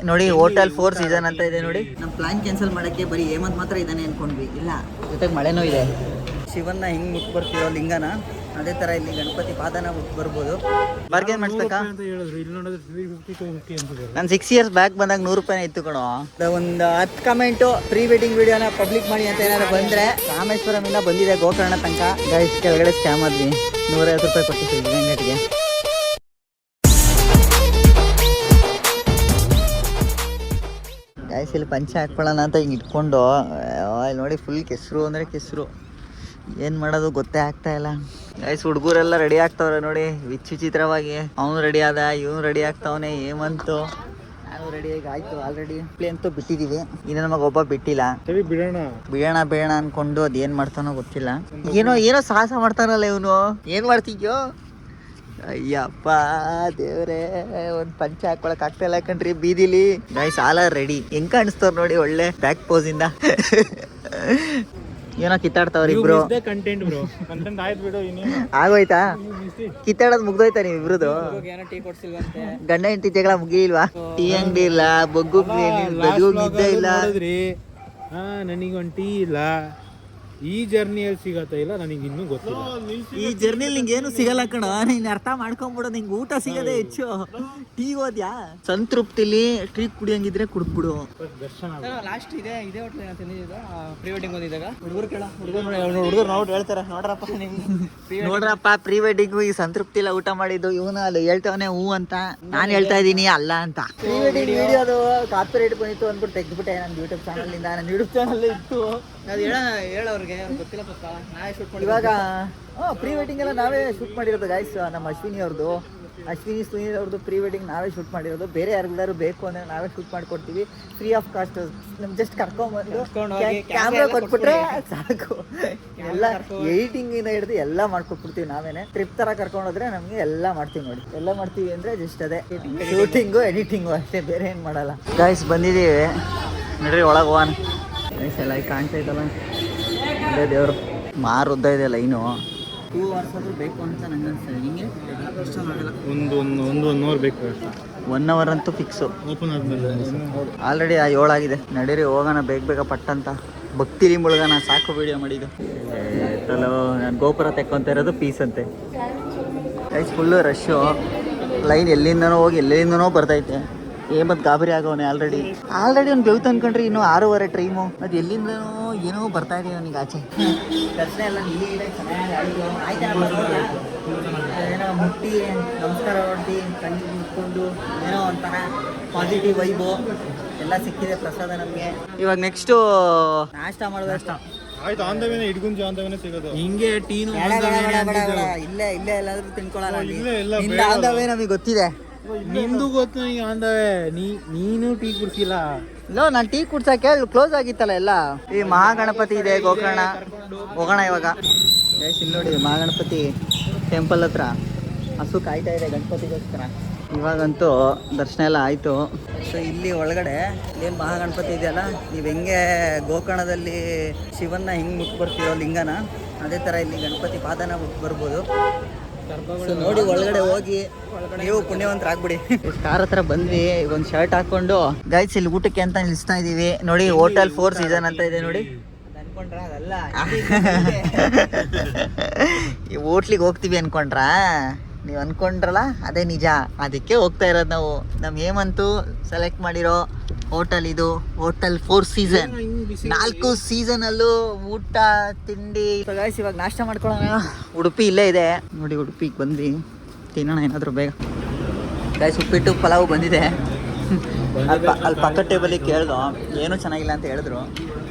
ನೋಡಿ hotel 4 season ಅಂತ ಇದೆ ನೋಡಿ. ನಮ್ಮ ಪ್ಲಾನ್ ಕ್ಯಾನ್ಸಲ್ ಮಾಡಕ್ಕೆ ಬರೀ ಹೇಮಂತ್ ಮಾತ್ರ ಇದ್ದಾನೆ ಅನ್ಕೊಂಡ್ವಿ, ಇಲ್ಲ ಜೊತೆಗೆ ಮಳೆನೂ ಇದೆ. ಶಿವನ್ನ ಹಿಂಗ್ ಮುಟ್ ಬರ್ತಿರೋ ಲಿಂಗನ ಅದೇ ತರ ಇಲ್ಲಿ ಗಣಪತಿ ಪಾದನ ಮುಟ್ ಬರ್ಬೋದು. ಬಾರ್ಗೇನ್ ಮಾಡಿಸ್ಬೇಕಾ? ನಾನು 6 ಇಯರ್ಸ್ ಬ್ಯಾಕ್ ಬಂದಾಗ 100 ರೂಪಾಯಿ ಇತ್ತು ಕಣೋ. ಒಂದು 10 ಕಮೆಂಟು ಪ್ರೀ ವೆಡ್ಡಿಂಗ್ ವಿಡಿಯೋನ ಪಬ್ಲಿಕ್ ಮಾಡಿ ಅಂತ ಏನಾದ್ರು ಬಂದ್ರೆ ರಾಮೇಶ್ವರಂ ಇಂದ ಬಂದಿದೆ ಗೋಕರ್ಣ ತನಕ. ಗೈಸ್ ಕೆಳಗಡೆ ಸ್ಕ್ಯಾಮ್ ಆದ್ವಿ, 150 ರೂಪಾಯಿ ಕೊಟ್ಟಿದ್ವಿ ವೆಂಕಟ್ಗೆ. ಗೈಸ್ ಇಲ್ಲಿ ಪಂಚೆ ಹಾಕ್ಕೊಳ್ಳೋಣ ಅಂತ ಹಿಂಗೆ ಇಟ್ಕೊಂಡು ನೋಡಿ ಫುಲ್ ಕೆಸರು ಅಂದರೆ ಕೆಸರು, ಏನು ಮಾಡೋದು ಗೊತ್ತೇ ಆಗ್ತಾ ಇಲ್ಲ. ಗೈಸ್ ಹುಡುಗರೆಲ್ಲ ರೆಡಿ ಆಗ್ತಾವ್ರೆ ನೋಡಿ ವಿಚಿತ್ರವಾಗಿ. ಅವನು ರೆಡಿ ಆದ, ಇವನು ರೆಡಿ ಆಗ್ತಾವನೆ, ಹೇಮಂತು ನಾನು ರೆಡಿ ಆಯ್ತು ಆಲ್ರೆಡಿ. ಅಂತೂ ಬಿಟ್ಟಿದೀವಿ, ಇನ್ನು ನಮಗೆ ಒಬ್ಬ ಬಿಟ್ಟಿಲ್ಲ. ಸರಿ ಬಿಡೋಣ ಅನ್ಕೊಂಡು ಅದ್ ಏನ್ ಮಾಡ್ತಾನೋ ಗೊತ್ತಿಲ್ಲ. ಏನೋ ಸಾಹಸ ಮಾಡ್ತಾನಲ್ಲ ಇವನು, ಏನ್ ಮಾಡ್ತಿದ್ಯೋ ಅಯ್ಯಪ್ಪ ದೇವ್ರೆ. ಒಂದ್ ಪಂಚೆ ಹಾಕೊಳಕ್ ಆಗ್ತಾ ಇಲ್ಲ ಕಣ್ರಿ ಬೀದಿಲಿ. Guys all are ready. ಹೆಂಗ್ ಕಾಣಿಸ್ತವ್ರ ನೋಡಿ ಒಳ್ಳೆ ಬ್ಯಾಕ್ ಪೋಸ್ ಇಂದ. ಏನೋ ಕಿತ್ತಾಡ್ತಾವ್ರ ಇಬ್ರು. ಕಂಟೆಂಟ್ ಬ್ರೋ, ಕಂಟೆಂಟ್ ಆಯ್ತು ಬಿಡು. ಆಗೋಯ್ತಾ? ಕಿತ್ತಾಡೋದ್ ಮುಗ್ದೋಯ್ತಾ ನೀವ್ ಇಬ್ರದು? ಗಂಡ ಹೆಂಡತಿ ಜಗಳ ಮುಗಿಲ್ವಾ? ಟೀ ಅಂಗಡಿ ಇಲ್ಲ, ಬಗ್ಗು ನಿದ್ದೆ ಇಲ್ಲ. ನನಗೊಂದು ಟೀ ಇಲ್ಲ. ಈ ಜರ್ನಿಯಲ್ಲಿ ಸಿಗತ್ತ ಇಲ್ಲ ನನಗೆ ಇನ್ನೂ ಗೊತ್ತಿಲ್ಲ. ಈ ಜರ್ನಿಲಿ ನಿಂಗೆ ಏನು ಸಿಗಲ್ಲ ಕಣ, ನೀನ್ ಅರ್ಥ ಮಾಡ್ಕೊಂಡ್ಬಿಡೋ. ನಿಂಗೆ ಊಟ ಸಿಗದೆ ಹೆಚ್ಚು, ಟೀ ಓದ್ಯಾ? ಸಂತೃಪ್ತಿಲಿ ಟೀ ಕುಡಿಯಂಗಿದ್ರೆ ಕುಡ್ಬಿಡು. ಲಾಸ್ಟ್ ಇದೇ ಹೋಟ್ಲ್ ಪ್ರೀ ವೆಡ್ಡಿಂಗ್ ಓದಿದಾಗ ಹುಡುಗರು ನೋಡಿ ಹೇಳ್ತಾರೆ, ನೋಡ್ರಪ್ಪ ಪ್ರೀ ವೆಡ್ಡಿಂಗ್ ಈ ಸಂತೃಪ್ತಿಲ್ಲ ಊಟ ಮಾಡಿದ್ದು. ಇವನು ಅಲ್ಲಿ ಹೇಳ್ತಾವನೆ ಹೂ ಅಂತ, ನಾನ್ ಹೇಳ್ತಾ ಇದೀನಿ ಅಲ್ಲ ಅಂತ. ಪ್ರೀ ವೆಡ್ಡಿಂಗ್ ವಿಡಿಯೋದು ಕಾಪಿರೈಟ್ ಬಂದಿತ್ತು ಅಂದ್ಬಿಟ್ಟು ತೆಗ್ದ್ಬಿಟ್ಟೆ ನನ್ನ ಯೂಟ್ಯೂಬ್ ಚಾನಲ್ ಇಂದ. ನನ್ನ ಯೂಟ್ಯೂಬ್ ಚಾನಲ್ ಇತ್ತು, ಅದು ಹೇಳೋರ್ಗೆ ಗೊತ್ತಿಲ್ಲ ಪಕ್ಕ, ನಾವೇ ಶೂಟ್ ಮಾಡಿ. ಇವಾಗ ಪ್ರೀ ವೆಡ್ಡಿಂಗ್ ಎಲ್ಲ ನಾವೇ ಶೂಟ್ ಮಾಡಿರೋದು ಗೈಸ್. ನಮ್ಮ ಅಶ್ವಿನಿ ಸುನೀಲ್ ಅವ್ರದ್ದು ಪ್ರೀ ವೆಡ್ಡಿಂಗ್ ನಾವೇ ಶೂಟ್ ಮಾಡಿರೋದು. ಬೇರೆ ಯಾರಿಗಾರು ಬೇಕು ಅಂದರೆ ನಾವೇ ಶೂಟ್ ಮಾಡಿಕೊಡ್ತೀವಿ ಫ್ರೀ ಆಫ್ ಕಾಸ್ಟ್. ನಮ್ಗೆ ಜಸ್ಟ್ ಕರ್ಕೊಂಡ್ಬಂದು ಕ್ಯಾಮ್ರಾ ಕೊಟ್ಬಿಟ್ರೆ ಸಾಕು. ಎಲ್ಲ ಎಡಿಟಿಂಗಿಂದ ಹಿಡಿದು ಎಲ್ಲ ಮಾಡ್ಕೊಟ್ಬಿಡ್ತೀವಿ ನಾವೇನೆ. ಟ್ರಿಪ್ ಥರ ಕರ್ಕೊಂಡೋದ್ರೆ ನಮಗೆ ಎಲ್ಲ ಮಾಡ್ತೀವಿ ನೋಡಿ. ಎಲ್ಲ ಮಾಡ್ತೀವಿ ಅಂದರೆ ಜಸ್ಟ್ ಅದೇ ಶೂಟಿಂಗು ಎಡಿಟಿಂಗು ಅಷ್ಟೇ, ಬೇರೆ ಏನು ಮಾಡಲ್ಲ. ಗೈಸ್ ಬಂದಿದ್ದೀವಿ ನೋಡ್ರಿ, ಒಳಗೆ ಹೋಗೋಣ. ಗೈಸ್ ಎಲ್ಲ ಕಾಣ್ತಾ ಇದ್ದಲ್ಲ ಅದೇ ದೇವರು. ಮಾರು ಉದ್ದ ಇದೆ ಲೈನು. 2 hours ಆದರೂ ಬೇಕು ಅಂತ ನಂಗೆ ಅನ್ಸ್ತದೆ. ಹಿಂಗೆ ಇಷ್ಟ ಮಾಡಿಲ್ಲ, ಒಂದು ಅವರ್ ಬೇಕು. 1 hour ಅಂತೂ ಫಿಕ್ಸು. ಓಪನ್ ಆದ್ಮೇಲೆ ಆಲ್ರೆಡಿ 7 ಆಗಿದೆ. ನಡೀರಿ ಹೋಗೋಣ ಬೇಗ ಪಟ್ಟಂತ. ಭಕ್ತಿಲಿ ಮುಳುಗೋಣ, ಸಾಕು ವಿಡಿಯೋ ಮಾಡಿದ್ದು. ನಾನು ಗೋಪುರ ತೆಕ್ಕೊಂತ ಇರೋದು ಪೀಸ್ ಅಂತೆ. ಗೈಸ್ ಫುಲ್ಲು ರಶ್ಶು, ಲೈನ್ ಎಲ್ಲಿಂದನೋ ಹೋಗಿ ಎಲ್ಲಿಂದನೋ ಬರ್ತೈತೆ. ಹೇಮಂತ್ ಗಾಬರಿ ಆಗೋನೆ ಆಲ್ರೆಡಿ ಒಂದು ಬೆವ್ತು ಅನ್ಕೊಂಡ್ರಿ. ಇನ್ನು 6:30 ಟೈಮು. ಅದು ಎಲ್ಲಿಂದನೋ ಏನೋ ಬರ್ತಾ ಇದೆ ನನಗೆ ಆಚೆ. ದರ್ಶನ ಎಲ್ಲ ಏನೋ ಮುಟ್ಟಿ ನಮಸ್ಕಾರ ಹೊಡ್ದು ಕಣ್ಣು ಮುಟ್ಕೊಂಡು ಏನೋ ಒಂಥರ ಪಾಸಿಟಿವ್ ವೈಬು ಎಲ್ಲ ಸಿಕ್ಕಿದೆ ಪ್ರಸಾದ ನಮಗೆ. ಇವಾಗ ನೆಕ್ಸ್ಟು ನಾಷ್ಟ ಮಾಡೋದು. ಆಯ್ತು, ಆಂದವೇನೆ ಇಡ್ಗುಂಜಿ ಆಂದವೇನೆ ಸಿಗೋದು. ಹಿಂಗೆ ಟೀನು ಇಲ್ಲೇ ಎಲ್ಲಾದ್ರೂ ತಿನ್ಕೊಳ್ಳೋಣ. ಆಂದವೇ ನಮಗೆ ಗೊತ್ತಿದೆ, ನಿಂದು ಗೊತ್ತು ನನಗೆ. ಆಂದವೇ ನೀನು ಟೀ ಕುಡ್ಸಿಲ್ಲ. ನಾನು ಟೀ ಕುಡ್ಸಕ್ಕೆ ಕ್ಲೋಸ್ ಆಗಿತ್ತಲ್ಲ ಎಲ್ಲ. ಈ ಮಹಾಗಣಪತಿ ಇದೆ ಗೋಕರ್ಣ, ಹೋಗೋಣ ಇವಾಗ. ಇಲ್ಲಿ ನೋಡಿ ಮಹಾಗಣಪತಿ ಟೆಂಪಲ್ ಹತ್ರ ಹಸು ಕಾಯ್ತಾ ಇದೆ ಗಣಪತಿಗೋಸ್ಕರ. ಇವಾಗಂತೂ ದರ್ಶನ ಎಲ್ಲ ಆಯಿತು. ಸೊ ಇಲ್ಲಿ ಒಳಗಡೆ ಏನು ಮಹಾಗಣಪತಿ ಇದೆಯಲ್ಲ, ನೀವು ಹೆಂಗೆ ಗೋಕರ್ಣದಲ್ಲಿ ಶಿವನ್ನ ಹಿಂಗೆ ಮುಟ್ ಬರ್ತಿರೋ ಲಿಂಗನ ಅದೇ ಥರ ಇಲ್ಲಿ ಗಣಪತಿ ಪಾದನ ಮುಟ್ ಬರ್ಬೋದು. ಸೊ ನೋಡಿ ಒಳಗಡೆ ಹೋಗಿ ನೀವು ಪುಣ್ಯವಂತರಾಗ್ಬಿಡಿ. ಕಾರ್ ಹತ್ರ ಬಂದ್ವಿ, ಒಂದು ಶರ್ಟ್ ಹಾಕೊಂಡು ಗೈಸ್ ಇಲ್ಲಿ ಊಟಕ್ಕೆ ಅಂತ ನಿಲ್ಲಿಸ್ತಾ ಇದೀವಿ ನೋಡಿ. ಹೋಟೆಲ್ 4 ಸೀಸನ್ ಅಂತ ಇದೆ ನೋಡಿ. ಈ ಹೋಟ್ಲಿಗೆ ಹೋಗ್ತೀವಿ ಅನ್ಕೊಂಡ್ರಾ ನೀವು? ಅನ್ಕೊಂಡ್ರಲ್ಲ ಅದೇ ನಿಜ, ಅದಕ್ಕೆ ಹೋಗ್ತಾ ಇರೋದು ನಾವು. ನಮ್ಮ ಹೇಮಂತು ಸೆಲೆಕ್ಟ್ ಮಾಡಿರೋ ಹೋಟೆಲ್ ಇದು, ಹೋಟೆಲ್ 4 ಸೀಸನ್. 4 ಸೀಸನಲ್ಲೂ ಊಟ ತಿಂಡಿ. ಗೈಸ್ ಇವಾಗ ನಾಷ್ಟ ಮಾಡ್ಕೊಳ್ಳೋಣ. ಉಡುಪಿ ಇಲ್ಲೇ ಇದೆ ನೋಡಿ, ಉಡುಪಿಗೆ ಬಂದ್ವಿ, ತಿನ್ನೋಣ ಏನಾದರೂ ಬೇಗ. ಗೈಸ್ ಉಪ್ಪಿಟ್ಟು ಪಲಾವು ಬಂದಿದೆ. ಅಲ್ಲಿ ಪಕ್ಕ ಟೇಬಲಿಗೆ ಕೇಳ್ದು, ಏನೂ ಚೆನ್ನಾಗಿಲ್ಲ ಅಂತ ಹೇಳಿದ್ರು.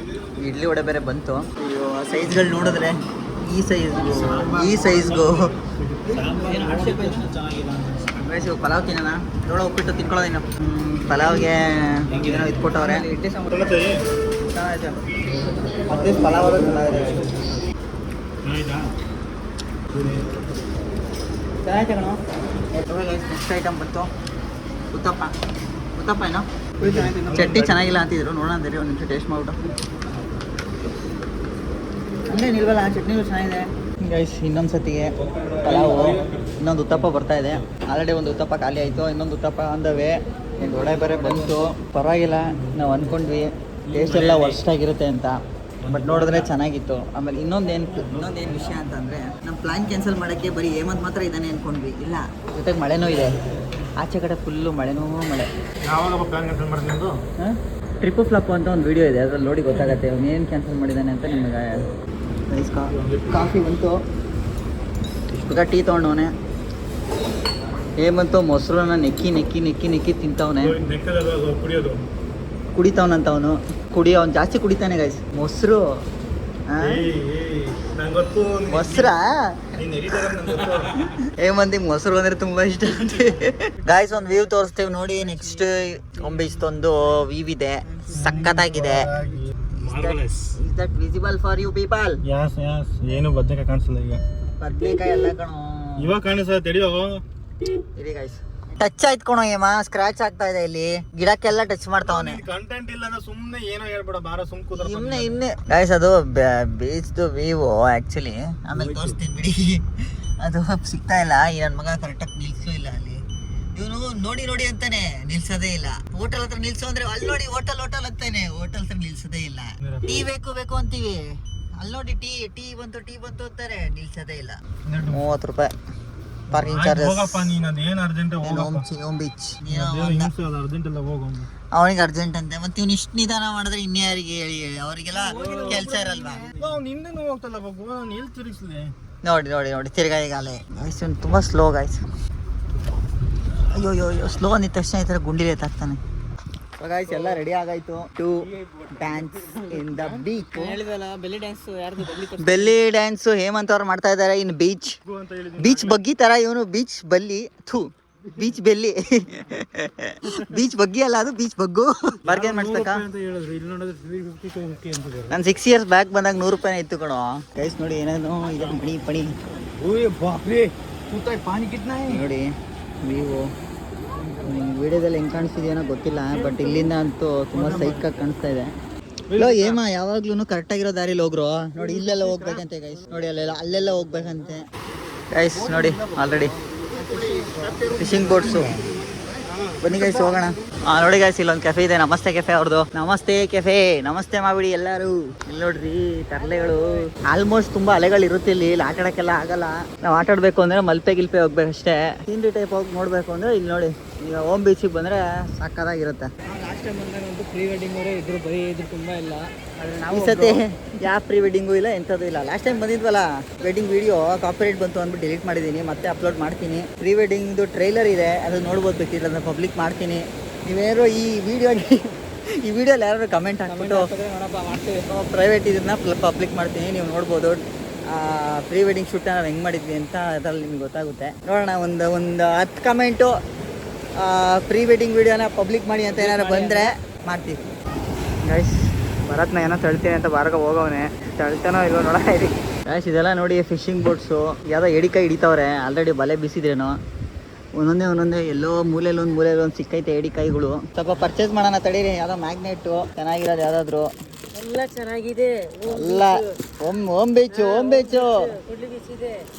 ಇಡ್ಲಿ ವಡೆ ಬೇರೆ ಬಂತು. ಸೈಜ್ಗಳು ನೋಡಿದ್ರೆ ಈ ಸೈಜ್ಗೂ ಗೈಸ್ ಇವಾಗ ಪಲಾವ್ ತಿನ್ನೋಣ. ನೋಡೋ ಉಪ್ಪಿಟ್ಟು ತಿನ್ಕೊಳ್ಳೋದು. ಇನ್ನು ಪಲಾವ್ಗೆ ಏನೋ ಇದು ಕೊಟ್ಟವ್ರೆ. ಪಲಾವ್ ಚೆನ್ನಾಗಿದೆ ಕಣೋ. ನೆಕ್ಸ್ಟ್ ಐಟಮ್ ಬಂತು ಉತ್ತಪ್ಪ ಏನೋ. ಚಟ್ನಿ ಚೆನ್ನಾಗಿಲ್ಲ ಅಂತಿದ್ರು, ನೋಡೋಣ ಅಂದಿರಿ. ಒಂದು ನಿಮಿಷ ಟೇಸ್ಟ್ ಮಾಡ್ಬಿಟ್ಟು. ಹಂಗೆ ನಿಲ್ವಲ್ಲ, ಚಟ್ನಿಗಳು ಚೆನ್ನಾಗಿದೆ. ಗೈಸ್ ಇನ್ನೊಂದು ಸತಿಗೆ ಪಲಾವು, ಇನ್ನೊಂದು ಉತ್ತಪ್ಪ ಬರ್ತಾ ಇದೆ. ಆಲ್ರೆಡಿ ಒಂದು ಉತ್ತಪ್ಪ ಖಾಲಿ ಆಯಿತು, ಇನ್ನೊಂದು ಉತ್ತಪ್ಪ ಅಂದವೆ. ವಡೆ ಬೇರೆ ಬಂತು, ಪರವಾಗಿಲ್ಲ. ನಾವು ಅಂದ್ಕೊಂಡ್ವಿ ಟೇಸ್ಟ್ ಎಲ್ಲ ವರ್ಸ್ಟ್ ಆಗಿರುತ್ತೆ ಅಂತ, ಬಟ್ ನೋಡಿದ್ರೆ ಚೆನ್ನಾಗಿತ್ತು. ಆಮೇಲೆ ಇನ್ನೊಂದೇನು ವಿಷಯ ಅಂತಂದರೆ, ನಮ್ಮ ಪ್ಲ್ಯಾನ್ ಕ್ಯಾನ್ಸಲ್ ಮಾಡೋಕ್ಕೆ ಬರೀ ಹೇಮಂತ್ ಮಾತ್ರ ಇದ್ದಾನೆ ಅಂದ್ಕೊಂಡ್ವಿ. ಇಲ್ಲ, ಜೊತೆಗೆ ಮಳೆನೂ ಇದೆ. ಆಚೆ ಕಡೆ ಫುಲ್ಲು ಮಳೆನೂ ಮಳೆ. ಯಾವಾಗ ಪ್ಲಾನ್ ಕ್ಯಾನ್ಸಲ್ ಮಾಡ್ತೀನಿ? ಹಾಂ, ಟ್ರಿಪ್ಪು ಫ್ಲಾಪು ಅಂತ ಒಂದು ವಿಡಿಯೋ ಇದೆ, ಅದ್ರಲ್ಲಿ ನೋಡಿ ಗೊತ್ತಾಗತ್ತೆ ಅವ್ನು ಏನು ಕ್ಯಾನ್ಸಲ್ ಮಾಡಿದ್ದಾನೆ ಅಂತ ನಿಮಗೆ. ಕಾಫಿ ಬಂತು, ಇವಾಗ ಟೀ ತೊಗೊಂಡವನೆ. ಹೇಮಂತು ಮೊಸರನ್ನ ನೆಕ್ಕಿ ತಿಂತವನೆ, ಕುಡಿತಾವನಂತ ಅವನು. ಅವ್ನು ಜಾಸ್ತಿ ಕುಡಿತಾನೆ ಗೈಸ್ ಮೊಸರು. ಮೊಸರಾ? ಹೇಮಂತಿಗೆ ಮೊಸರು ಅಂದ್ರೆ ತುಂಬಾ ಇಷ್ಟ ಗಾಯ್ಸ್. ಒಂದು ವ್ಯೂ ತೋರಿಸ್ತೇವೆ ನೋಡಿ. ನೆಕ್ಸ್ಟ್ ಒಂಬಿಸ್ತೊಂದು ವ್ಯೂ ಇದೆ, ಸಖತ್ತಾಗಿದೆ. Is that visible for you people? ಏನು ಬದನೆಕಾಯಿ ಕಾಣಿಸಲ್ಲ ಈಗ. ಬದನೆಕಾಯಿ ಎಲ್ಲ ಕಣೋ ಇವಾಗ ಕಾಣಿಸ್ತದೆ, ತಡಿಯೋ. ಇರಿ ಗೈಸ್, ಟಚ್ ಆಯ್ತು ಕಣೋ ಹೇಮ, ಸ್ಕ್ರಾಚ್ ಆಗ್ತಾ ಇದೆ ಇಲ್ಲಿ. ಗಿಡಕ್ಕೆಲ್ಲ ಟಚ್ ಮಾಡ್ತಾವನೆ. ಕಂಟೆಂಟ್ ಇಲ್ಲ ಅಂದ್ರೆ ಸುಮ್ಮನೆ ಏನೋ ಹೇಳ್ಬೇಡ, ಬಾರ ಸುಮ್ಮನೆ ಗೈಸ್. ಅದು ಬೀಚ್ದು ವ್ಯೂ ಆಕ್ಚುಲಿ, ಆಮೇಲೆ ತೋರಿಸ್ತೀನಿ ಬಿಡಿ. ಅದು ಸಿಗ್ತಾ ಇಲ್ಲ. ಈ ನನ್ನ ಮಗ ಕರೆಕ್ಟಾಗಿ ನಿಲ್ಸೂ ಇಲ್ಲ ಅಲ್ಲಿ. ಇವನು ನೋಡಿ ಅಂತಾನೆ, ನಿಲ್ಸೋದೇ ಇಲ್ಲ. ಹೋಟೆಲ್ ಹತ್ರ ನಿಲ್ಸು ಅಂದ್ರೆ ಅಲ್ಲಿ ನೋಡಿ ಹೋಟೆಲ್ ಅಂತಾನೆ, ಹೋಟೆಲ್ ಹತ್ರ ನಿಲ್ಸೋದೇ ಇಲ್ಲ. ಟೀ ಬೇಕು ಅಂತೀವಿ, ಅಲ್ಲಿ ನೋಡಿ ಟೀ ಬಂತು ಅಂತಾರೆ, ನಿಲ್ಸೋದೇ ಇಲ್ಲ. 30 ರೂಪಾಯಿ ಪಾರ್ಕಿಂಗ್ ಚಾರ್ಜಸ್. ಅವನಿಗೆ ಅರ್ಜೆಂಟ್ ಅಂತೆ, ಮತ್ತೆ ಇವ್ನು ಇಷ್ಟು ನಿಧಾನ ಮಾಡಿದ್ರೆ ಇನ್ಯಾರಿಗೆ ಹೇಳಿ? ಅವರಿಗೆಲ್ಲ ಕೆಲಸ ಇರಲ್ವಾ? ನೋಡಿ ತಿರ್ಗಾ ಈಗ ಅಲ್ಲೇ ಗಾಯ್ಸ್. ತುಂಬಾ ಸ್ಲೋ ಗಾಯ್ಸ್. ಅಯ್ಯೋ ಸ್ಲೋ ಅಂದಿದ ತಕ್ಷಣ ಈ ಥರ ಗುಂಡಿಲೆ ತಾಕ್ತಾನೆ. ಗಾಯ್ಸ್ ಎಲ್ಲ ರೆಡಿ ಆಗಾಯ್ತು to dance in the beach. ಹೇಳಿದಲ್ಲ ಬೆಲ್ಲಿ ಡ್ಯಾನ್ಸ್, ಯಾರ್ದು ಬೆಲ್ಲಿ ಡ್ಯಾನ್ಸ್ ಹೇಮಂತ್ ಅವ್ರು ಮಾಡ್ತಾ ಇದ್ದಾರೆ. ಇನ್ನು ಬೀಚ್ ಬಗ್ಗಿ ತರ, ಇವನು ಬೀಚ್ ಬಲ್ಲಿ ಬೀಚ್ ಬೆಲ್ಲಿ ಬೀಚ್ ಬಗ್ಗಿ ಅಲ್ಲ, ಅದು ಬೀಚ್ ಬಗ್ಗು. ಬಾರ್ಗೇನ್ ಮಾಡಿಸ್ಬೇಕಾ? ನಾನು 6 years ಬ್ಯಾಕ್ ಬಂದಾಗ 100 ರೂಪಾಯಿನೇ ಇತ್ತು ಕಣೋ ಗೈಸ್. ನೋಡಿ ಏನೇನೋ ಇದೆ, ಪಣಿ ನೋಡಿ ವಿವೋ. ವಿಡಿಯೋದಲ್ಲಿ ಹೆಂಗೆ ಕಾಣಿಸ್ತಿದೆಯೋ ಗೊತ್ತಿಲ್ಲ, ಬಟ್ ಇಲ್ಲಿಂದ ಅಂತೂ ತುಂಬ ಸೈಕಾಗಿ ಕಾಣಿಸ್ತಾ ಇದೆ. ಏಮ ಯಾವಾಗ್ಲೂ ಕರೆಕ್ಟಾಗಿರೋ ದಾರಿಲಿ ಹೋಗ್ರು. ನೋಡಿ ಇಲ್ಲೆಲ್ಲ ಹೋಗ್ಬೇಕಂತೆ ಗೈಸ್. ನೋಡಿ ಅಲ್ಲೆಲ್ಲ ಹೋಗ್ಬೇಕಂತೆ ಗೈಸ್. ನೋಡಿ ಆಲ್ರೆಡಿ ಫಿಶಿಂಗ್ ಬೋಟ್ಸು. ಬನ್ನಿ ಗೈಸ್ ಹೋಗೋಣ. ನೋಡಿ ಗೈಸ್, ಇಲ್ಲೊಂದು ಕೆಫೆ ಇದೆ, ನಮಸ್ತೆ ಕೆಫೆ ಅವ್ರದ್ದು. ನಮಸ್ತೆ ಕೆಫೆ, ನಮಸ್ತೆ ಮಾಡ್ಬಿಡಿ ಎಲ್ಲರೂ. ಇಲ್ಲಿ ನೋಡ್ರಿ ತರ್ಲೆಗಳು. ಆಲ್ಮೋಸ್ಟ್ ತುಂಬಾ ಅಲೆಗಳು ಇರುತ್ತೆ ಇಲ್ಲಿ ಆಟ ಆಡೋಕ್ಕೆಲ್ಲ ಆಗಲ್ಲ. ನಾವು ಆಟ ಆಡ್ಬೇಕು ಅಂದ್ರೆ ಮಲ್ಪೆ ಗಿಲ್ಪೆ ಹೋಗ್ಬೇಕಷ್ಟೇ. ಸೀನ್ರಿ ಟೈಪ್ ಹೋಗಿ ನೋಡ್ಬೇಕು ಅಂದ್ರೆ ಇಲ್ಲಿ ನೋಡಿ, ಈಗ ಹೋಮ್ ಬೀಚಿಗೆ ಬಂದ್ರೆ ಸಾಕಾಗಿರುತ್ತೆ. ಲಾಸ್ಟ್ ಟೈಮ್ ಬಂದಾಗ ಒಂದು ಪ್ರೀ ವೆಡ್ಡಿಂಗ್ ಅವರೇ ಇದ್ರು, ಬರೀ ಇದ್ರು ತುಂಬಾ ಇಲ್ಲ. ಈ ಸತಿ ಯಾವ ಪ್ರೀ ವೆಡ್ಡಿಂಗು ಇಲ್ಲ, ಎಂಥದ್ದು ಇಲ್ಲ. ಲಾಸ್ಟ್ ಟೈಮ್ ಬಂದಿದ್ವಲ್ಲ ವೆಡ್ಡಿಂಗ್ ವಿಡಿಯೋ, ಕಾಪಿರೈಟ್ ಬಂತು ಅಂದ್ಬಿಟ್ಟು ಡಿಲೀಟ್ ಮಾಡಿದ್ದೀನಿ, ಮತ್ತೆ ಅಪ್ಲೋಡ್ ಮಾಡ್ತೀನಿ. ಪ್ರೀ ವೆಡ್ಡಿಂಗ್ದು ಟ್ರೈಲರ್ ಇದೆ, ಅದು ನೋಡ್ಬೋದು ಬೇಕಿಲ್ಲ, ಅದನ್ನು ಪಬ್ಲಿಕ್ ಮಾಡ್ತೀನಿ. ನೀವೇನಾರು ಈ ವಿಡಿಯೋಲಿ ಯಾರು ಕಮೆಂಟ್ ಹಾಕ್ಬಿಟ್ಟು ಪ್ರೈವೇಟ್ ಇದನ್ನ ಪಬ್ಲಿಕ್ ಮಾಡ್ತೀನಿ, ನೀವು ನೋಡ್ಬೋದು. ಪ್ರೀ ವೆಡ್ಡಿಂಗ್ ಶೂಟ್ ನಾವು ಹೆಂಗೆ ಮಾಡಿದ್ವಿ ಅಂತ ಅದ್ರಲ್ಲಿ ನಿಮ್ಗೆ ಗೊತ್ತಾಗುತ್ತೆ. ನೋಡೋಣ, ಒಂದು 10 ಕಮೆಂಟು ಪ್ರೀ ವೆಡ್ಡಿಂಗ್ ವಿಡಿಯೋನ ಪಬ್ಲಿಕ್ ಮಾಡಿ ಅಂತ ಏನಾರು ಬಂದರೆ ಮಾಡ್ತೀವಿ ಗೈಸ್. ಭರತ್ನ ಏನೋ ತಳ್ತೀನಿ ಅಂತ ಬಾರ್ಗ ಹೋಗವನೆ, ತಳ್ತಾನೋ ಇಲ್ವೋ ನೋಡೋಣ ಇರಿ ಗೈಸ್. ಇದೆಲ್ಲ ನೋಡಿ ಫಿಶಿಂಗ್ ಬೋಟ್ಸು, ಯಾವುದೋ ಎಡಿಕಾಯಿ ಹಿಡಿತಾವ್ರೆ. ಆಲ್ರೆಡಿ ಬಲೆ ಬೀಸಿದ್ರೇನೋ. ಒಂದೊಂದೇ ಎಲ್ಲೋ ಮೂಲೆಯಲ್ಲಿ ಒಂದು ಸಿಕ್ಕೈತೆ ಎಡಿಕಾಯಿಗಳು. ಸ್ವಲ್ಪ ಪರ್ಚೇಸ್ ಮಾಡೋಣ ತಡೀರಿ. ಯಾವುದೋ ಮ್ಯಾಗ್ನೆಟು ಚೆನ್ನಾಗಿರೋದು ಯಾವುದಾದ್ರು. ಎಲ್ಲ ಚೆನ್ನಾಗಿದೆ. ಎಲ್ಲ ಓಮ್ ಬೀಚು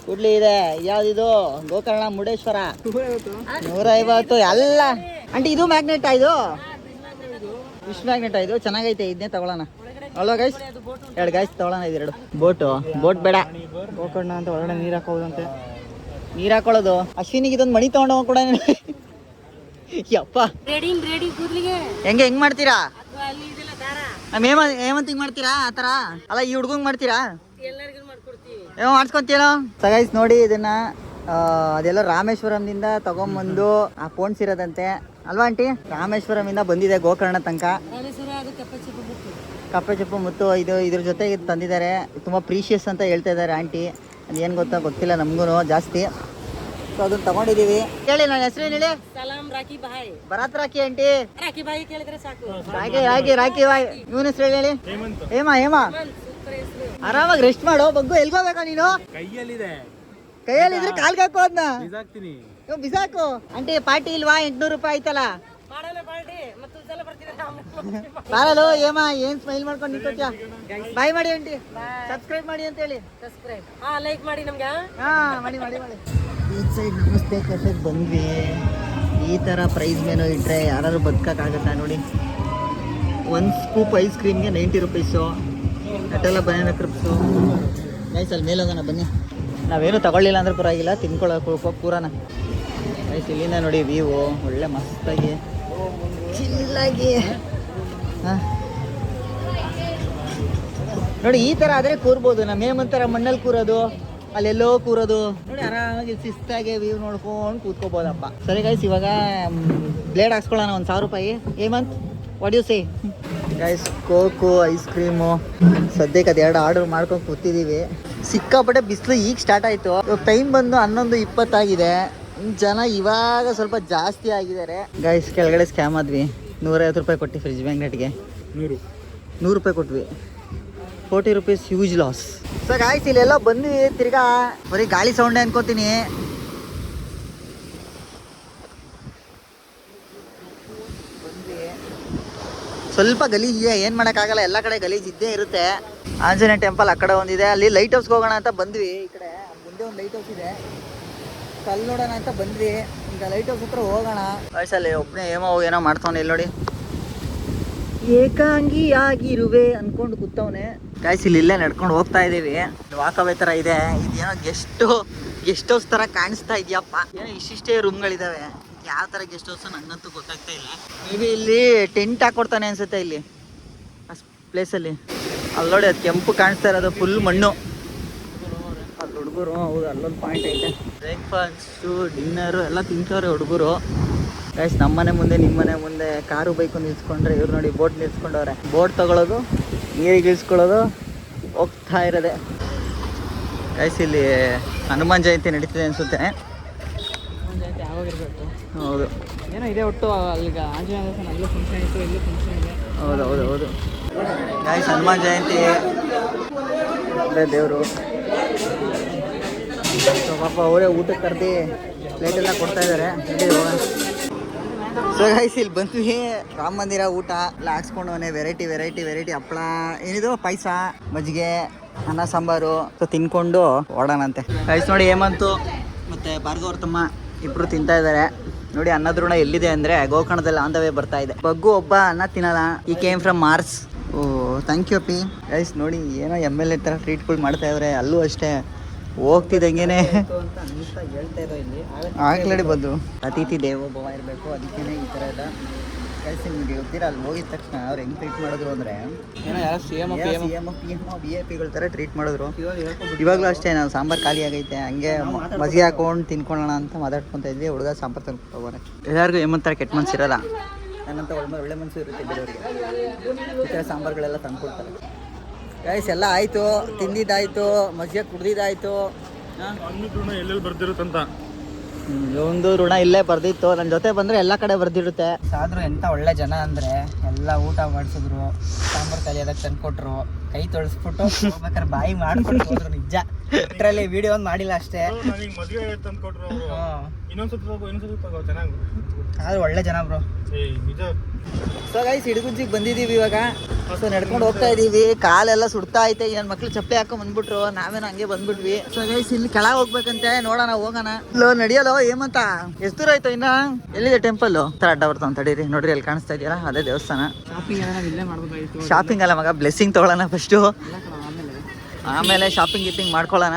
ಕುಡ್ಲಿ ಇದೆ. ಯಾವ್ದಿದು? ಗೋಕರ್ಣ ಮುರುಡೇಶ್ವರ 150 ಎಲ್ಲ. ಆಂಟಿ ಇದು ಮ್ಯಾಗ್ನೆಟ್ ಇದು, ಫಿಶ್ ಮ್ಯಾಗ್ನೆಟ್ ಇದು ಚೆನ್ನಾಗೈತೆ. ಇದನ್ನೇ ತಗೊಳ್ಳೋಣ ಅಲ್ವಾ ಗೈಸ್? 2 ಗೈಸ್ ತಗೊಳ್ಳೋಣ. ಇದು 2 ಬೋಟ್ ಬೇಡ. ಗೋಕರ್ಣ ಅಂತ ಒಳಗಡೆ ನೀರು ಹಾಕೋದಂತೆ. ನೀರು ಹಾಕೊಳ್ಳೋದು. ಅಶ್ವಿನಿಗೆ ಇದೊಂದು ಮಣಿ ತಗೊಂಡು ಹೋಗಿ ಕೂಡ ಯಪ್ಪ. ಹೆಂಗೆ ಮಾಡ್ತೀರಾ? ಹೇಮಂತ್ ಹಿಂಗ್ ಮಾಡ್ತೀರಾ ಆ ಥರ? ಅಲ್ಲ ಈ ಹುಡ್ಗಂಗ್ ಮಾಡ್ತೀರಾ? ಏನೋ ಮಾಡಿಸ್ಕೊಂತೀನೋ ಸಗೈಸ್. ನೋಡಿ ಇದನ್ನ ಅದೆಲ್ಲ ರಾಮೇಶ್ವರಂದಿಂದ ತಗೊಂಬಂದು ಪೋಣಿಸಿರೋದಂತೆ ಅಲ್ವಾ ಆಂಟಿ? ರಾಮೇಶ್ವರಮಿಂದ ಬಂದಿದೆ ಗೋಕರ್ಣ ತನಕ. ಕಪ್ಪೆ ಚಿಪ್ಪು ಮುತ್ತು ಇದ್ರ ಜೊತೆ ಇದು ತಂದಿದ್ದಾರೆ. ತುಂಬ ಪ್ರೀಶಿಯಸ್ ಅಂತ ಹೇಳ್ತಾ ಇದ್ದಾರೆ ಆಂಟಿ. ಅದೇನು ಗೊತ್ತಿಲ್ಲ ನಮಗೂ ಜಾಸ್ತಿ. ಸೊ ಅದನ್ನ ತಗೊಂಡಿದೀವಿ. ಹೇಳಿ ನನ್ನ ಹೆಸರು ಹೇಳಿ. ಭರತ್ ರಾಕಿ ಆಂಟಿ. ರಾಕಿ ಬಾಯ್. ಇವನ ಹೆಸರು ಹೇಳಿ. ಹೇಮ ಆರಾಮಾಗಿ ರೆಸ್ಟ್ ಮಾಡು. ಬಗ್ಗು ಎಲ್ಗೋಬೇಕಾ ನೀನು? ಕೈಯಲ್ಲಿದ್ರೆ ಕಾಲ್ಗೆ ಹಾಕೋ ಅದನ್ನ. ಬಿಸಾಕು. ಆಂಟಿ ಪಾರ್ಟಿ ಇಲ್ವಾ? 800 ರೂಪಾಯಿ ಆಯ್ತಲ್ಲ. ಬಾರಲು ಏಮ, ಏನ್ ಸ್ಮೈಲ್ ಮಾಡ್ಕೊಂಡು ನಿಂತ್ಕೊತ್ಯಾ? ಬಾಯ್ ಮಾಡಿ ಆಂಟಿ. ಸಬ್ಸ್ಕ್ರೈಬ್ ಮಾಡಿ ಅಂತ ಹೇಳಿ. ಲೈಕ್ ಮಾಡಿ ನಮ್ಗೆ. ಮಾಡಿ. ಬೀಚ್ ಸೈಡ್ ನಮಸ್ತೆ ಕೆಫೆಗೆ ಬಂದ್ವಿ. ಈ ಥರ ಪ್ರೈಸ್ ಮೆನು ಇಟ್ಟರೆ ಯಾರಾದ್ರು ಬದುಕೋಕ್ಕಾಗತ್ತಾ ನೋಡಿ. ಒಂದು ಸ್ಕೂಪ್ ಐಸ್ ಕ್ರೀಮ್ಗೆ 90 rupees. Nutella banana crepes. Guys ಅಲ್ಲಿ ಮೇಲೆ ಹೋಗೋಣ ಬನ್ನಿ. ನಾವೇನು ತಗೊಳ್ಳಿಲ್ಲ ಅಂದ್ರೆ ಪರವಾಗಿಲ್ಲ, ತಿನ್ಕೊಳ್ಳೋಕೆ ಪೂರನ. ಗೈಸ್ ಇಲ್ಲಿಂದ ನೋಡಿ ವ್ಯೂ ಒಳ್ಳೆ ಮಸ್ತಾಗಿ ಚಿಲ್ಲಾಗಿ. ಹಾಂ ನೋಡಿ ಈ ಥರ ಆದರೆ ಕೂರ್ಬೋದು. ನಮ್ಮ ಹೇಮಂತರ ಮಣ್ಣಲ್ಲಿ ಕೂರೋದು, ಅಲ್ಲೆಲ್ಲೋ ಕೂರೋದು ನೋಡಿ ಆರಾಮಾಗಿ ಶಿಸ್ತಾಗಿ ವ್ಯೂ ನೋಡ್ಕೊಂಡು ಕೂತ್ಕೋಬೋದಪ್ಪ. ಸರಿ ಗೈಸ್ ಇವಾಗ ಬ್ಲೇಡ್ ಹಾಕ್ಸ್ಕೊಳ್ಳೋಣ. 1,000 ರೂಪಾಯಿ. Hemanth what you say? Guys coke ice cream ಸದ್ಯಕ್ಕೆ ಅದು 2 ಆರ್ಡರ್ ಮಾಡ್ಕೊಂಡು ಕೂತಿದ್ದೀವಿ. ಸಿಕ್ಕಾಪಟ್ಟೆ ಬಿಸಿಲು ಈಗ ಸ್ಟಾರ್ಟ್ ಆಯಿತು. ಟೈಮ್ ಬಂದು 11:20 ಆಗಿದೆ. ಜನ ಇವಾಗ ಸ್ವಲ್ಪ ಜಾಸ್ತಿ ಆಗಿದ್ದಾರೆ. ಗೈಸ್ ಕೆಳಗಡೆ ಸ್ಕ್ಯಾಮ್ ಆದ್ವಿ. 150 ರೂಪಾಯಿ ಕೊಟ್ಟು ಫ್ರಿಜ್ ಮ್ಯಾಗ್ನೆಟ್ಗೆ 100 ರೂಪಾಯಿ ಕೊಟ್ವಿ. 40 rupees huge loss. So guys ಇಲ್ಲೆಲ್ಲ ಬಂದ್ವಿ. ತಿರ್ಗಾ ಬರೀ ಗಾಳಿ ಸೌಂಡೇ ಅನ್ಕೋತೀನಿ. ಬಂದ್ವಿ ಸ್ವಲ್ಪ ಗಲೀಜಿದೆ, ಏನು ಮಾಡೋಕ್ಕಾಗಲ್ಲ, ಎಲ್ಲ ಕಡೆ ಗಲೀಜ್ ಇದ್ದೇ ಇರುತ್ತೆ. ಆಂಜನೇಯ ಟೆಂಪಲ್ ಆ ಕಡೆ ಒಂದಿದೆ, ಅಲ್ಲಿ ಲೈಟ್ ಹೌಸ್ಗೆ ಹೋಗೋಣ ಅಂತ ಬಂದ್ವಿ. ಈ ಕಡೆ ಮುಂದೆ ಒಂದು ಲೈಟ್ ಹೌಸ್ ಇದೆ, ಕಲ್ಲು ನೋಡೋಣ ಅಂತ ಬಂದ್ವಿ. ಈಗ ಲೈಟ್ ಹೌಸ್ ಹತ್ರ ಹೋಗೋಣ. ವಯಸ್ಸಲ್ಲಿ ಒಬ್ಬನೇ ಏನೋ ಮಾಡ್ತಾವನೆ. ಇಲ್ಲಿ ನೋಡಿ ಏಕಾಂಗಿ ಆಗಿರುವೆ ಅನ್ಕೊಂಡು ಕೂತವನೆ. ಗಾಯ್ಸ್ ಇಲ್ಲೇ ನಡ್ಕೊಂಡು ಹೋಗ್ತಾ ಇದ್ದೀವಿ. ವಾಕವೇ ಥರ ಇದೆ. ಇದೇನೋ ಗೆಸ್ಟ್ ಹೌಸ್ ಥರ ಕಾಣಿಸ್ತಾ ಇದೆಯಪ್ಪ. ಏನೋ ಇಷ್ಟಿಷ್ಟೇ ರೂಮ್ಗಳಿದ್ದಾವೆ. ಯಾವ ಥರ ಗೆಸ್ಟ್ ಹೌಸ್ ನಂಗಂತೂ ಗೊತ್ತಾಗ್ತಾ ಇಲ್ಲ. ಮೇ ಬಿ ಇಲ್ಲಿ ಟೆಂಟ್ ಹಾಕೊಡ್ತಾನೆ ಅನ್ಸುತ್ತೆ ಇಲ್ಲಿ ಪ್ಲೇಸಲ್ಲಿ. ಅಲ್ಲಿ ನೋಡಿ ಅದು ಕೆಂಪು ಕಾಣಿಸ್ತಾ ಇರೋದು ಫುಲ್ ಮಣ್ಣು. ಅಲ್ಲಿ ಹುಡುಗರು ಹೌದು ಅಲ್ಲೊಂದು ಪಾಯಿಂಟ್ ಐತೆ. ಬ್ರೇಕ್ಫಾಸ್ಟು ಡಿನ್ನರು ಎಲ್ಲ ತಿಂತವ್ರೆ ಹುಡುಗರು. ಗೈಸ್ ನಮ್ಮನೆ ಮುಂದೆ ನಿಮ್ಮನೆ ಮುಂದೆ ಕಾರು ಬೈಕು ನಿಲ್ಸ್ಕೊಂಡ್ರೆ ಇವ್ರು ನೋಡಿ ಬೋಟ್ ನಿಲ್ಸ್ಕೊಂಡವ್ರೆ. ಬೋಟ್ ತಗೊಳ್ಳೋದು, ನೀರಿಗೆ ಇಳಿಸ್ಕೊಳ್ಳೋದು, ಹೋಗ್ತಾ ಇರೋದೆ. ಗೈಸ್ ಇಲ್ಲಿ ಹನುಮಾನ್ ಜಯಂತಿ ನಡೀತಿದೆ ಅನಿಸುತ್ತೆ. ಹನುಮಾನ್ ಜಯಂತಿ ಯಾವಾಗಿರ್ಬೇಕು? ಹೌದು ಏನೋ ಇದೆ ಒಟ್ಟು ಅಲ್ಲಿಗ ಆಂಜನೇಯ ದೇವಸ್ಥಾನ ಅಲ್ಲೂ ಫಂಕ್ಷನ್ ಇತ್ತು, ಇಲ್ಲೂ ಫಂಕ್ಷನ್ ಇದೆ. ಹೌದು ಗೈಸ್ ಹನುಮಾನ್ ಜಯಂತಿ ದೇವರು ಪಾಪ ಅವರೇ ಊಟಕ್ಕೆ ಕರೆದಿ ಪ್ಲೇಟೆಲ್ಲ ಕೊಡ್ತಾ ಇದ್ದಾರೆ. ಸೊ ಗೈಸ್ ಇಲ್ಲಿ ಬಂದ್ವಿ. ರಾಮ ಮಂದಿರ ಊಟ ಎಲ್ಲ ಹಾಕ್ಸ್ಕೊಂಡವನೆ. ವೆರೈಟಿ ಹಪ್ಪಳ, ಏನಿದು ಪಾಯಸ, ಮಜ್ಜಿಗೆ, ಅನ್ನ ಸಾಂಬಾರು ತಿನ್ಕೊಂಡು ಓಡೋಣಂತೆ. ಗೈಸ್ ನೋಡಿ ಹೇಮಂತು ಮತ್ತು ಭಾರ್ಗವ್ರ ತಮ್ಮ ಇಬ್ಬರು ತಿಂತಾ ಇದ್ದಾರೆ. ನೋಡಿ ಅನ್ನದ ಋಣ ಎಲ್ಲಿದೆ ಅಂದರೆ ಗೋಕರ್ಣದಲ್ಲಿ ಆನ್ ದ ವೇ ಬರ್ತಾ ಇದೆ. ಬಗ್ಗು ಒಬ್ಬ ಅನ್ನ ತಿನ್ನಲ್ಲ. He came from Mars. Oh thank you ಅಪ್ಪಿ. ಗೈಸ್ ನೋಡಿ ಏನೋ MLA ಥರ ಟ್ರೀಟ್ಗಳು ಮಾಡ್ತಾ ಇದ್ದಾರೆ. ಅಲ್ಲೂ ಅಷ್ಟೇ ಹೋಗ್ತಿದ್ದಂಗೆನೆ ಆಗ್ಲಡಿ ಬಂದು ಅತಿಥಿ ದೇವೋಭವ ಇರಬೇಕು. ಅದಕ್ಕೇ ಈ ಥರ ಎಲ್ಲ ಕೆಲಸ ನಿಮಗೆ ಗೊತ್ತಿರ. ಅಲ್ಲಿ ಹೋಗಿದ ತಕ್ಷಣ ಅವ್ರು ಹೆಂಗೆ ಟ್ರೀಟ್ ಮಾಡಿದ್ರು ಅಂದರೆ ಏನೋ ಯಾರೋ CM VIP ಥರ ಟ್ರೀಟ್ ಮಾಡಿದ್ರು. ಇವಾಗಲೂ ಅಷ್ಟೇ ನಾವು ಸಾಂಬಾರು ಖಾಲಿ ಆಗೈತೆ, ಹಂಗೆ ಮಜ್ಜಿಗೆ ಹಾಕೊಂಡು ತಿನ್ಕೊಳ್ಳೋಣ ಅಂತ ಮಾತಾಡ್ಕೊತಾ ಇದ್ವಿ. ಹುಡುಗ ಸಾಂಬಾರು ತಂದು ಹೋಗೋಣ. ಎಲ್ಲರಿಗೂ ಏಮಂತರ ಕೆಟ್ಟ ಮನ್ಸು ಇರಲ್ಲ, ನನ್ನಂತ ಒಳ್ಳೆ ಮನಸ್ಸು ಇರುತ್ತೆ ಬೇರೆಯವ್ರಿಗೆ. ಈ ಥರ ಸಾಂಬಾರುಗಳೆಲ್ಲ ತಂದ್ಕೊಡ್ತಾರೆ. ಗೈಸ್ ಎಲ್ಲ ಆಯಿತು, ತಿಂದಿದ್ದಾಯಿತು, ಮಜ್ಜಿಗೆ ಕುಡ್ದಿದ್ದಾಯಿತು. ಎಲ್ಲೆಲ್ಲಿ ಬರ್ದಿರುತ್ತಂತ ಒಂದು ಋಣ ಇಲ್ಲೇ ಬರ್ದಿತ್ತು. ನನ್ನ ಜೊತೆ ಬಂದರೆ ಎಲ್ಲ ಕಡೆ ಬರ್ದಿರುತ್ತೆ. ಆದರೂ ಎಂಥ ಒಳ್ಳೆ ಜನ ಅಂದರೆ ಎಲ್ಲ ಊಟ ಮಾಡಿಸಿದ್ರು, ಸಾಂಬಾರು ಕಲಿಯೋದಕ್ಕೆ ತಂದ್ಕೊಟ್ರು, ಕೈ ತೊಳಸ್ಬಿಟ್ಟು ಹೋಗ್ಬೇಕಾದ್ರೆ ಬಾಯಿ ಮಾಡ್ಕೊಂಡು ಹೋದ್ರು. ನಿಜ ಇದರಲ್ಲಿ ವಿಡಿಯೋ ಒಂದು ಮಾಡಿಲ್ಲ ಅಷ್ಟೇ. ಮದುವೆ ತಂದ್ಕೊಟ್ರು. ಇನ್ನೊಂದ್ಸತಿ ಚೆನ್ನಾಗಿ ಆದ್ರೂ ಒಳ್ಳೆ ಜನ ಬ್ರೋ. ನಿಜ. ಸೊ ಗೈಸ್ ಇಡಗುಂಜಿಗೆ ಬಂದಿದ್ದೀವಿ ಇವಾಗ. ಸೊ ನಡ್ಕೊಂಡು ಹೋಗ್ತಾ ಇದ್ದೀವಿ. ಕಾಲೆಲ್ಲ ಸುಡ್ತಾ ಐತೆ. ನನ್ನ ಮಕ್ಳು ಚಪ್ಪಲಿ ಹಾಕೊಂಡ್ ಬಂದ್ಬಿಟ್ರು, ನಾವೇನು ಹಂಗೆ ಬಂದ್ಬಿಟ್ವಿ. ಸೊ ಗೈಸ್ ಇಲ್ಲಿ ಕೆಳಗೆ ಹೋಗ್ಬೇಕಂತೆ, ನೋಡೋಣ ಹೋಗೋಣ. ನಡಿಯಲ್ಲ ಏಮಂತ ಎಷ್ಟು ದೂರ ಆಯ್ತು ಇನ್ನ? ಎಲ್ಲಿದೆ ಟೆಂಪಲ್ ಅಡ್ಡ ಬರ್ತಾವ ತಡೀರಿ. ನೋಡ್ರಿ ಅಲ್ಲಿ ಕಾಣಿಸ್ತಾ ಇದೆಯಲ್ಲ ಅದೇ ದೇವಸ್ಥಾನ. ಶಾಪಿಂಗ್ ಎಲ್ಲ ಇಲ್ಲೇ ಮಾಡ್ಬೇಕಾಗಿತ್ತು. ಶಾಪಿಂಗ್ ಅಲ್ಲ ಮಗ, ಬ್ಲೆಸ್ಸಿಂಗ್ ತಗೊಳ್ಳೋಣ ಫಸ್ಟು, ಆಮೇಲೆ ಶಾಪಿಂಗ್ ಗಿಪ್ಪಿಂಗ್ ಮಾಡ್ಕೊಳ್ಳೋಣ.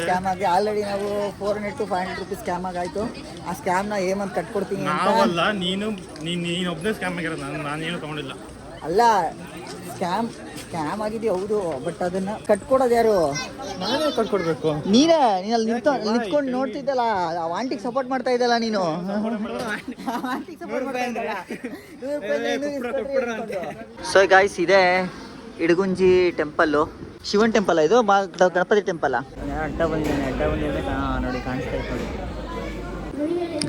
ಸ್ಕ್ಯಾಮ್ ಆಗಿ ಆಲ್ರೆಡಿ ನಾವು 400 to 500 ರೂಪೀಸ್ ಸ್ಕ್ಯಾಮ್ ಆಗಾಯ್ತು. ಆ ಸ್ಕ್ಯಾಮ್ನ ಏಮಂತ ಕಟ್ಕೊಡ್ತೀನಿ ಅಂತ. ನಾವಲ್ಲ, ನೀನು ಒಬ್ಬನೇ ಸ್ಕ್ಯಾಮ್ ಆಗಿರೋದು. ನಾನೇನು ತಗೊಂಡಿಲ್ಲ. ಅಲ್ಲ ಸ್ಕ್ಯಾಮ್ ಆಗಿದೆಯಾ ಹೌದು, ಬಟ್ ಅದನ್ನ ಕಟ್ಕೊಡೋದು ಯಾರು? ನಾನೇ ಕಟ್ಕೊಡ್ಬೇಕು. ನೀನೇ ಅಲ್ಲಿ ನಿಂತ್ಕೊಂಡು ನೋಡ್ತಿದ್ದಲ್ಲ, ಆಂಟಿಗೆ ಸಪೋರ್ಟ್ ಮಾಡ್ತಾ ಇದ್ದಲ್ಲ ನೀನು. ಸೊ ಗಾಯ್ಸ್ ಇದೆ ಇಡಗುಂಜಿ ಟೆಂಪಲ್ಲು. ಶಿವನ್ ಟೆಂಪಲ್ ಇದು, ಗಣಪತಿ ಟೆಂಪಲ್. ಅಡ್ಡ ಬಂದಿದೆ ನೋಡಿ ಕಾಣಿಸ್ತಾ ಇತ್ತು ನೋಡಿ.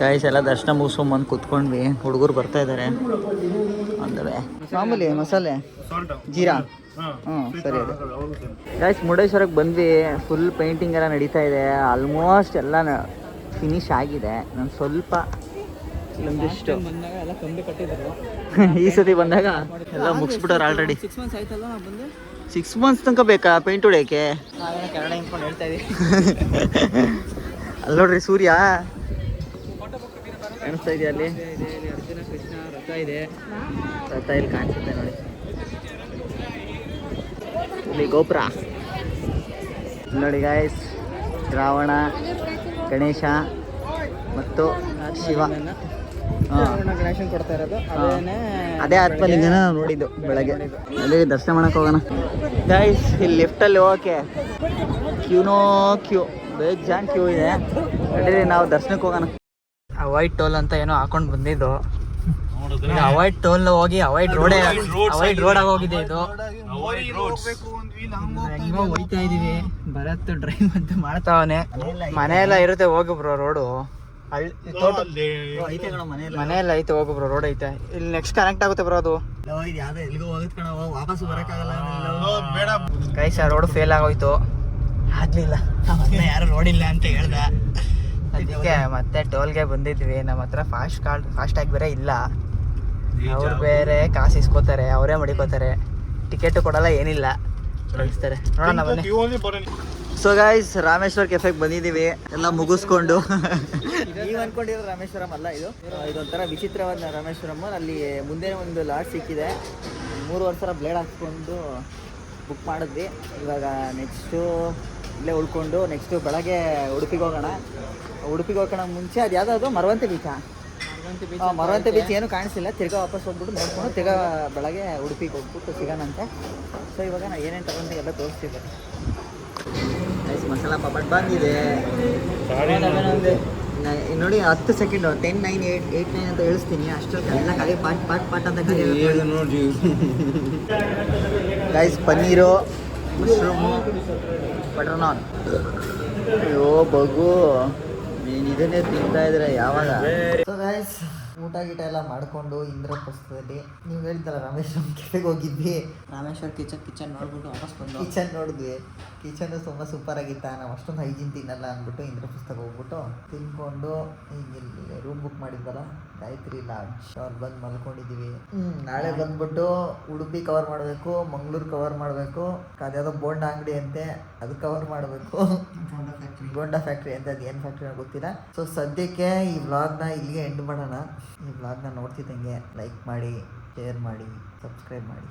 ಗಾಯ್ಸ್ ಎಲ್ಲ ದರ್ಶನ ಮುಗಿಸ್ಕೊಂಬಂದು ಕೂತ್ಕೊಂಡ್ವಿ. ಹುಡುಗರು ಬರ್ತಾ ಇದ್ದಾರೆ. ಅಂದ್ರೆ ಮಾಮೂಲಿ ಮಸಾಲೆ ಜೀರಾ. ಸರಿ ಅದೇ ಗಾಯ್ಸ್ ಮುರುಡೇಶ್ವರಕ್ಕೆ ಬಂದ್ವಿ. ಫುಲ್ ಪೇಂಟಿಂಗ್ ಎಲ್ಲ ನಡೀತಾ ಇದೆ. ಆಲ್ಮೋಸ್ಟ್ ಎಲ್ಲ ಫಿನಿಶ್ ಆಗಿದೆ. ನಾನು ಸ್ವಲ್ಪ ಒಂದಿಷ್ಟು ಬಂದಾಗ ಎಲ್ಲ ಕಂಬಿ ಕಟ್ಟಿದ್ರು. ಈ ಸತಿ ಬಂದಾಗ ಎಲ್ಲ ಮುಗಿಸ್ಬಿಟ್ಟವ್ರು ಆಲ್ರೆಡಿ. 6 months ಆಯ್ತಲ್ಲ ನಾವು ಬಂದು. 6 months ತನಕ ಬೇಕಾ ಪೇಂಟ್ ಹೊಡಿಯೋಕ್ಕೆ? ನಾವೇನೋ ಕನ್ನಡ ಇಂಕೊಂಡು ಹೇಳ್ತಾ ಇದೀವಿ. ಅಲ್ಲಿ ನೋಡ್ರಿ ಸೂರ್ಯ ಕಾಣಿಸ್ತಾ ಇದೆಯಾ ಅಲ್ಲಿ ಅರ್ಜುನ ಕೃಷ್ಣ ರಥ ಇದೆ. ರಥ ಇಲ್ಲಿ ಕಾಣಿಸುತ್ತೆ ನೋಡಿ. ಇಲ್ಲಿ ಗೋಪುರ ನೋಡಿ ಗಾಯ್ಸ್, ರಾವಣ, ಗಣೇಶ ಮತ್ತು ಶಿವ. ಗಣೇಶನ್ ಕೊಡ್ತಾ ಇರೋದು ಅದೇ ಆತ್ಮಲಿಂಗನ ನಾವು ನೋಡಿದ್ದು ಬೆಳಗ್ಗೆ. ಅಲ್ಲಿ ದರ್ಶನ ಮಾಡಕ್ಕೆ ಹೋಗೋಣ ಗೈಸ್. ಇಲ್ಲಿ ಲಿಫ್ಟಲ್ಲಿ ಹೋಗೋಕೆ ಕ್ಯೂ ಬೇಜಾನ್ ಕ್ಯೂ ಇದೆ. ನಡೀರಿ ನಾವು ದರ್ಶನಕ್ಕೆ ಹೋಗೋಣ. ಅವಾಯ್ಡ್ ಟೋಲ್ ಅಂತ ಏನೋ ಹಾಕೊಂಡು ಬಂದಿದ್ದು. ಅವಾಯ್ಡ್ ಟೋಲ್ ಹೋಗಿ ಅವಾಯ್ಡ್ ರೋಡ್ ಆಗಿ ಹೋಗಿದೆ ಇದು. ಹೆಂಗೋ ಹೋಯ್ತಾ ಇದೀವಿ. ಭರತ್ ಡ್ರೈವ್ ಅಂತ ಮಾಡ್ತಾವನೆ. ಮನೆಯೆಲ್ಲ ಇರುತ್ತೆ, ಹೋಗಿ ಬ್ರೋ ರೋಡು. ಮನೆಯಲ್ಲ ಐತೆ, ಹೋಗು ಬ್ರೋ, ರೋಡ್ ಐತೆ. ಇಲ್ಲಿ ನೆಕ್ಸ್ಟ್ ಕನೆಕ್ಟ್ ಆಗುತ್ತೆ ಬ್ರೋ ಅದು. ವಾಪಸ್ ಬರಕ್ಕಾಗಲ್ಲ ಗೈಸ್, ಆ ರೋಡ್ ಫೇಲ್ ಆಗೋಯ್ತು, ಆಗ್ಲಿಲ್ಲ. ಯಾರು ರೋಡಿಲ್ಲ ಅಂತ ಹೇಳ್ದ, ಅದಕ್ಕೆ ಮತ್ತೆ ಟೋಲ್ಗೆ ಬಂದಿದ್ವಿ. ನಮ್ಮ ಹತ್ರ ಫಾಸ್ಟಾಗಿ ಬೇರೆ ಇಲ್ಲ. ಅವ್ರು ಬೇರೆ ಕಾಸು ಇಸ್ಕೋತಾರೆ, ಅವರೇ ಮಡಿಕೋತಾರೆ, ಟಿಕೆಟ್ ಕೊಡಲ್ಲ, ಏನಿಲ್ಲ, ಕಳಿಸ್ತಾರೆ. ನೋಡೋಣ ಬನ್ನಿ. ಸೊ ಗಾಯ್ಸ್, ರಾಮೇಶ್ವರ ಕೆಫೆಗೆ ಬಂದಿದ್ದೀವಿ ಎಲ್ಲ ಮುಗಿಸ್ಕೊಂಡು. ನೀವು ಅನ್ಕೊಂಡಿರೋ ರಾಮೇಶ್ವರಂ ಅಲ್ಲ ಇದು. ಇದೊಂಥರ ವಿಚಿತ್ರವಾದ ರಾಮೇಶ್ವರಂ. ಅಲ್ಲಿ ಮುಂದೆ ಒಂದು ಲಾಡ್ ಸಿಕ್ಕಿದೆ. 3 ವರ್ಷ ಬ್ಲೇಡ್ ಹಾಕ್ಸ್ಕೊಂಡು ಬುಕ್ ಮಾಡಿದ್ವಿ. ಇವಾಗ ನೆಕ್ಸ್ಟು ಇಲ್ಲೇ ಉಳ್ಕೊಂಡು ನೆಕ್ಸ್ಟು ಬೆಳಗ್ಗೆ ಉಡುಪಿಗೆ ಹೋಗೋಣ. ಉಡುಪಿಗೆ ಹೋಗೋಣ ಮುಂಚೆ ಅದು ಯಾವುದಾದ್ರು ಮರವಂತೆ ಬೀಚಾ? ಮರವಂತೆ ಬೀಚ್ ಏನು ಕಾಣಿಸಿಲ್ಲ. ತಿರ್ಗಾ ವಾಪಸ್ ಹೋಗ್ಬಿಟ್ಟು ನೋಡ್ಕೊಂಡು ತಿರ್ಗಾ ಬೆಳಗ್ಗೆ ಉಡುಪಿಗೆ ಹೋಗ್ಬಿಟ್ಟು ಸಿಗೋಣಂತೆ. ಸೊ ಇವಾಗ ನಾನು ಏನೇನು ತಗೊಂಡು ಎಲ್ಲ ತೋರಿಸ್ತೀವಿ. ಮಸಾಲ ಪಾಪಡ್ ಬಂದಿದೆ ನೋಡಿ. 10 ಸೆಕೆಂಡು 10, 9, 8, 9 ಅಂತ ಹೇಳಿಸ್ತೀನಿ. ಅಷ್ಟೊಂದು ಎಲ್ಲ ಖಾಲಿ ಪಾಟ್ ಅಂತ ಖಾಲಿ ನೋಡಿ ಗೈಸ್. ಪನ್ನೀರು, ಮಶ್ರೂಮು, ಬಟರ್ ನಾನ್. ಅಯ್ಯೋ ಬಗು, ನೀನು ಇದನ್ನೇ ತಿಂತಾ ಇದ್ರೆ ಯಾವಾಗ? ಸೊ ಗೈಸ್, ಊಟ ಗೀಟ ಎಲ್ಲ ಮಾಡಿಕೊಂಡು ಇಂದ್ರಪ್ರಸ್ಥದಲ್ಲಿ ನೀವು ಹೇಳಿದ್ದಲ್ಲ ರಾಮೇಶ್ವರಂ ಕೆಫೆಗೆ ಹೋಗಿದ್ವಿ. ರಾಮೇಶ್ವರ ಕಿಚನ್ ನೋಡ್ಬಿಟ್ಟು ವಾಪಸ್ ಬಂದು ಕಿಚನ್ ನೋಡಿದ್ವಿ. ಕಿಚನ್ನು ತುಂಬ ಸೂಪರ್ ಆಗಿತ್ತ. ನಾವು ಅಷ್ಟೊಂದು ಹೈಜೀನ್ ತಿನ್ನಲ್ಲ ಅಂದ್ಬಿಟ್ಟು ಇಂದ್ರಪ್ರಸ್ಥಕ್ಕೆ ಹೋಗ್ಬಿಟ್ಟು ತಿನ್ಕೊಂಡು ಈಗ ಇಲ್ಲಿ ರೂಮ್ ಬುಕ್ ಮಾಡಿದ್ವಲ್ಲ, ಗಾಯತ್ರಿ ಲಾಡ್ಜ್, ಅವ್ರು ಬಂದು ಮಲ್ಕೊಂಡಿದ್ದೀವಿ. ನಾಳೆ ಬಂದ್ಬಿಟ್ಟು ಉಡುಪಿ ಕವರ್ ಮಾಡಬೇಕು, ಮಂಗಳೂರು ಕವರ್ ಮಾಡಬೇಕು, ಅದ್ಯಾವುದೋ ಬೋಂಡ ಅಂಗಡಿ ಅಂತೆ ಅದು ಕವರ್ ಮಾಡಬೇಕು. ಬೋಂಡಾ ಫ್ಯಾಕ್ಟ್ರಿ ಅಂತ, ಅದು ಏನು ಫ್ಯಾಕ್ಟ್ರಿ ಗೊತ್ತಿಲ್ಲ. ಸೊ ಸದ್ಯಕ್ಕೆ ಈ ವ್ಲಾಗ್ನ ಇಲ್ಲಿಗೆ ಎಂಡ್ ಮಾಡೋಣ. ಈ ವ್ಲಾಗ್ನ ನೋಡ್ತಿದ್ದಂಗೆ ಲೈಕ್ ಮಾಡಿ, ಶೇರ್ ಮಾಡಿ, ಸಬ್ಸ್ಕ್ರೈಬ್ ಮಾಡಿ.